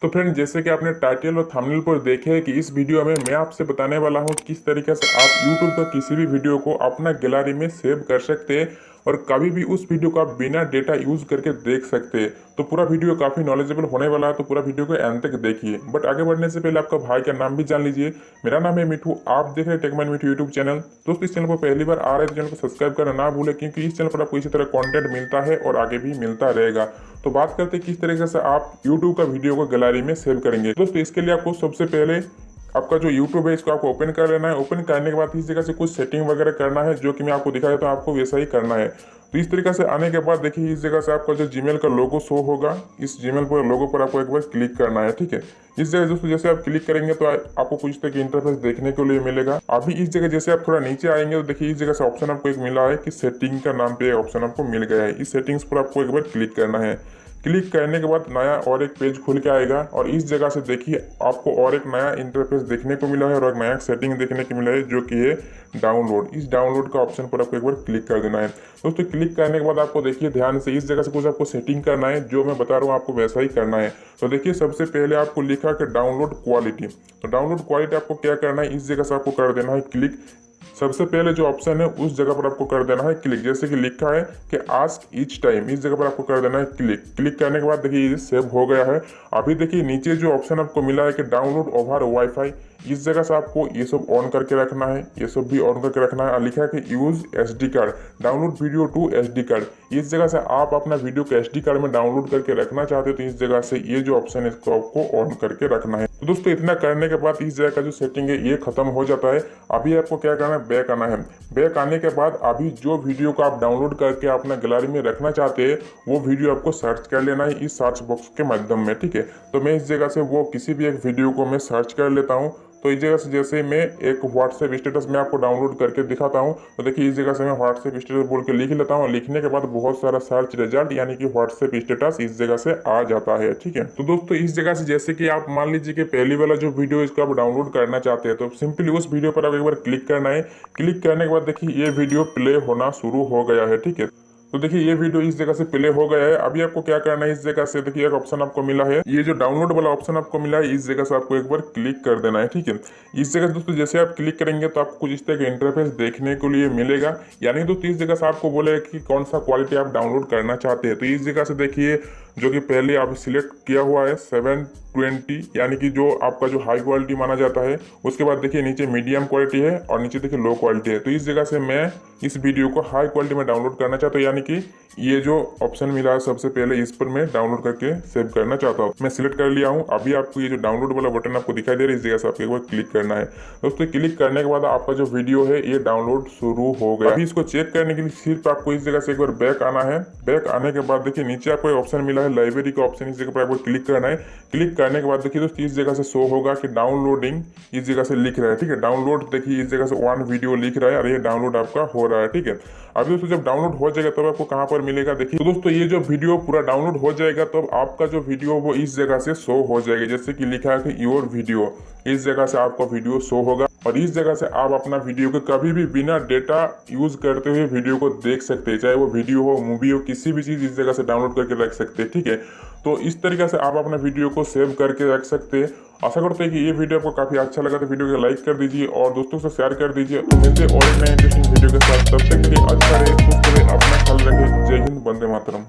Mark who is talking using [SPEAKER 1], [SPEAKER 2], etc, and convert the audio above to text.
[SPEAKER 1] तो फ्रेंड, जैसे कि आपने टाइटल और थंबनेल पर देखे है कि इस वीडियो में मैं आपसे बताने वाला हूं किस तरीके से आप YouTube पर किसी भी वीडियो को अपना गैलरी में सेव कर सकते हैं और कभी भी उस वीडियो को आप बिना डेटा यूज करके देख सकते हैं। तो पूरा वीडियो काफी नॉलेजेबल होने वाला है, तो पूरा वीडियो को एंड तक देखिए। बट आगे बढ़ने से पहले आपका भाई का नाम भी जान लीजिए। मेरा नाम है मिठू, आप देख रहे हैं टेकमैन मिठू यूट्यूब चैनल। दोस्तों, इस चैनल पर पहली बार आ रहे हैं तो चैनल को सब्सक्राइब करना ना भूलें, क्योंकि इस चैनल पर आपको इसी तरह कंटेंट मिलता है और आगे भी मिलता रहेगा। तो बात करते हैं किस तरीके से आप YouTube का वीडियो को गैलरी में सेव करेंगे। दोस्तों, इसके लिए आपको सबसे पहले आपका जो YouTube है इसको आपको ओपन कर लेना है। ओपन करने के बाद इस जगह से कुछ सेटिंग वगैरह करना है, जो कि मैं आपको दिखा देता हूँ, आपको वैसा ही करना है। तो इस तरीके से आने के बाद देखिए, इस जगह से आपका जो Gmail का लोगो शो होगा, इस Gmail पर लोगो पर आपको एक बार क्लिक करना है। ठीक है, इस जगह दोस्तों जैसे आप क्लिक करेंगे तो आपको कुछ तक इंटरफेस देखने के लिए मिलेगा। अभी इस जगह जैसे आप थोड़ा नीचे आएंगे तो देखिए, इस जगह से ऑप्शन आपको एक मिला है कि सेटिंग का नाम पे ऑप्शन आपको मिल गया है। इस सेटिंग्स पर आपको एक बार क्लिक करना है। क्लिक करने के बाद नया और एक पेज खुल के आएगा और इस जगह से देखिए आपको और एक नया इंटरफेस देखने को मिला है और एक नया सेटिंग देखने को मिला है, जो कि है डाउनलोड। इस डाउनलोड का ऑप्शन पर आपको एक बार क्लिक कर देना है। दोस्तों, क्लिक करने के बाद आपको देखिए ध्यान से इस जगह से कुछ आपको सेटिंग करना है, जो मैं बता रहा हूँ आपको वैसा ही करना है। तो देखिए, सबसे पहले आपको लिखा कि डाउनलोड क्वालिटी। तो डाउनलोड क्वालिटी आपको क्या करना है, इस जगह से आपको कर देना है क्लिक। सबसे पहले जो ऑप्शन है उस जगह पर आपको कर देना है क्लिक। जैसे कि लिखा है कि आस्क ईच टाइम, इस जगह पर आपको कर देना है क्लिक। क्लिक करने के बाद देखिए ये सेव हो गया है। अभी देखिए नीचे जो ऑप्शन आपको मिला है कि डाउनलोड ओवर वाईफाई, इस जगह से आपको ये सब ऑन करके रखना है, ये सब भी ऑन करके रखना है। और लिखा है कि use SD card, download video to SD card. इस जगह से आप अपना वीडियो को SD कार्ड में डाउनलोड करके रखना चाहते हो तो इस जगह से ये जो ऑप्शन है इसको आपको ऑन करके रखना है। तो दोस्तों, इतना करने के बाद इस जगह का जो सेटिंग है ये खत्म हो जाता है। अभी आपको क्या करना है, बैक आना है। बैक आने के बाद अभी जो वीडियो को आप डाउनलोड करके अपना गैलरी में रखना चाहते हैं वो वीडियो आपको सर्च कर लेना है इस सर्च बॉक्स के माध्यम में। ठीक है, तो मैं इस जगह से वो किसी भी एक वीडियो को मैं सर्च कर लेता हूँ। तो इस जगह से जैसे मैं एक व्हाट्सएप स्टेटस में आपको डाउनलोड करके दिखाता हूँ, तो देखिए इस जगह से मैं व्हाट्सएप स्टेटस बोल के लिख लेता हूँ। लिखने के बाद बहुत सारा सर्च रिजल्ट यानी कि व्हाट्सएप स्टेटस इस जगह से आ जाता है। ठीक है, तो दोस्तों इस जगह से जैसे कि आप मान लीजिए कि पहली वाला जो वीडियो इसको आप डाउनलोड करना चाहते हैं, तो सिंपली उस वीडियो पर आप एक बार क्लिक करना है। क्लिक करने के बाद देखिए ये वीडियो प्ले होना शुरू हो गया है। ठीक है, तो देखिए ये वीडियो इस जगह से प्ले हो गया है। अभी आपको क्या करना है, इस जगह से देखिए एक ऑप्शन आपको मिला है, ये जो डाउनलोड वाला ऑप्शन आपको मिला है, इस जगह से आपको एक बार क्लिक कर देना है। ठीक है, इस जगह से दोस्तों जैसे आप क्लिक करेंगे तो आपको कुछ इस तरह का इंटरफेस देखने को लिए मिलेगा। यानी दोस्तों इस जगह से आपको बोलेगा कि कौन सा क्वालिटी आप डाउनलोड करना चाहते हैं। तो इस जगह से देखिए जो कि पहले आप सिलेक्ट किया हुआ है 720, यानी कि जो आपका जो हाई क्वालिटी माना जाता है। उसके बाद देखिए नीचे मीडियम क्वालिटी है और नीचे देखिए लो क्वालिटी है। तो इस जगह से मैं इस वीडियो को हाई क्वालिटी में डाउनलोड करना चाहता हूँ, यानी कि ये जो ऑप्शन मिला है सबसे पहले इस पर मैं डाउनलोड करके सेव करना चाहता हूँ। मैं सिलेक्ट कर लिया हूँ। अभी आपको ये जो डाउनलोड वाला बटन आपको दिखाई दे रहा है, इस जगह से आपको एक बार क्लिक करना है। दोस्तों, क्लिक करने के बाद आपका जो वीडियो है ये डाउनलोड शुरू हो गया। अभी इसको चेक करने के लिए सिर्फ आपको इस जगह से एक बार बैक आना है। बैक आने के बाद देखिए नीचे आपको ऑप्शन मिला है लाइब्रेरी का ऑप्शन, इस जगह पर आपको क्लिक करना है। क्लिक करने के बाद देखिए दोस्तों इस जगह से शो होगा कि डाउनलोडिंग, इस जगह से लिख रहा है। ठीक है, डाउनलोड देखिए इस जगह से 1 वीडियो लिख रहा है और ये डाउनलोड आपका हो रहा है। ठीक है, अभी दोस्तों जब डाउनलोड हो जाएगा तब आपको कहाँ पर मिलेगा, देखिए तो दोस्तों ये जो वीडियो पूरा डाउनलोड हो जाएगा तब आपका जो वीडियो वो इस जगह से शो हो जाएगा। जैसे कि लिखा है कि योर वीडियो, इस जगह से आपका वीडियो शो होगा और इस जगह से आप अपना वीडियो को कभी भी बिना डेटा यूज करते हुए वीडियो को देख सकते हैं। चाहे वो वीडियो हो, मूवी हो, किसी भी चीज इस जगह से डाउनलोड करके रख सकते हैं। ठीक है, तो इस तरीके से आप अपना वीडियो को सेव करके रख सकते हैं। आशा करते हैं कि ये वीडियो आपको काफी अच्छा लगा, तो वीडियो को लाइक कर दीजिए और दोस्तों से शेयर कर दीजिए। तो मिलते और एक नए इंटरेस्टिंग वीडियो के साथ, तब तक के लिए अच्छा रहे, सुस्त रहे, अपना ख्याल रखें। जय हिंद, वंदे मातरम।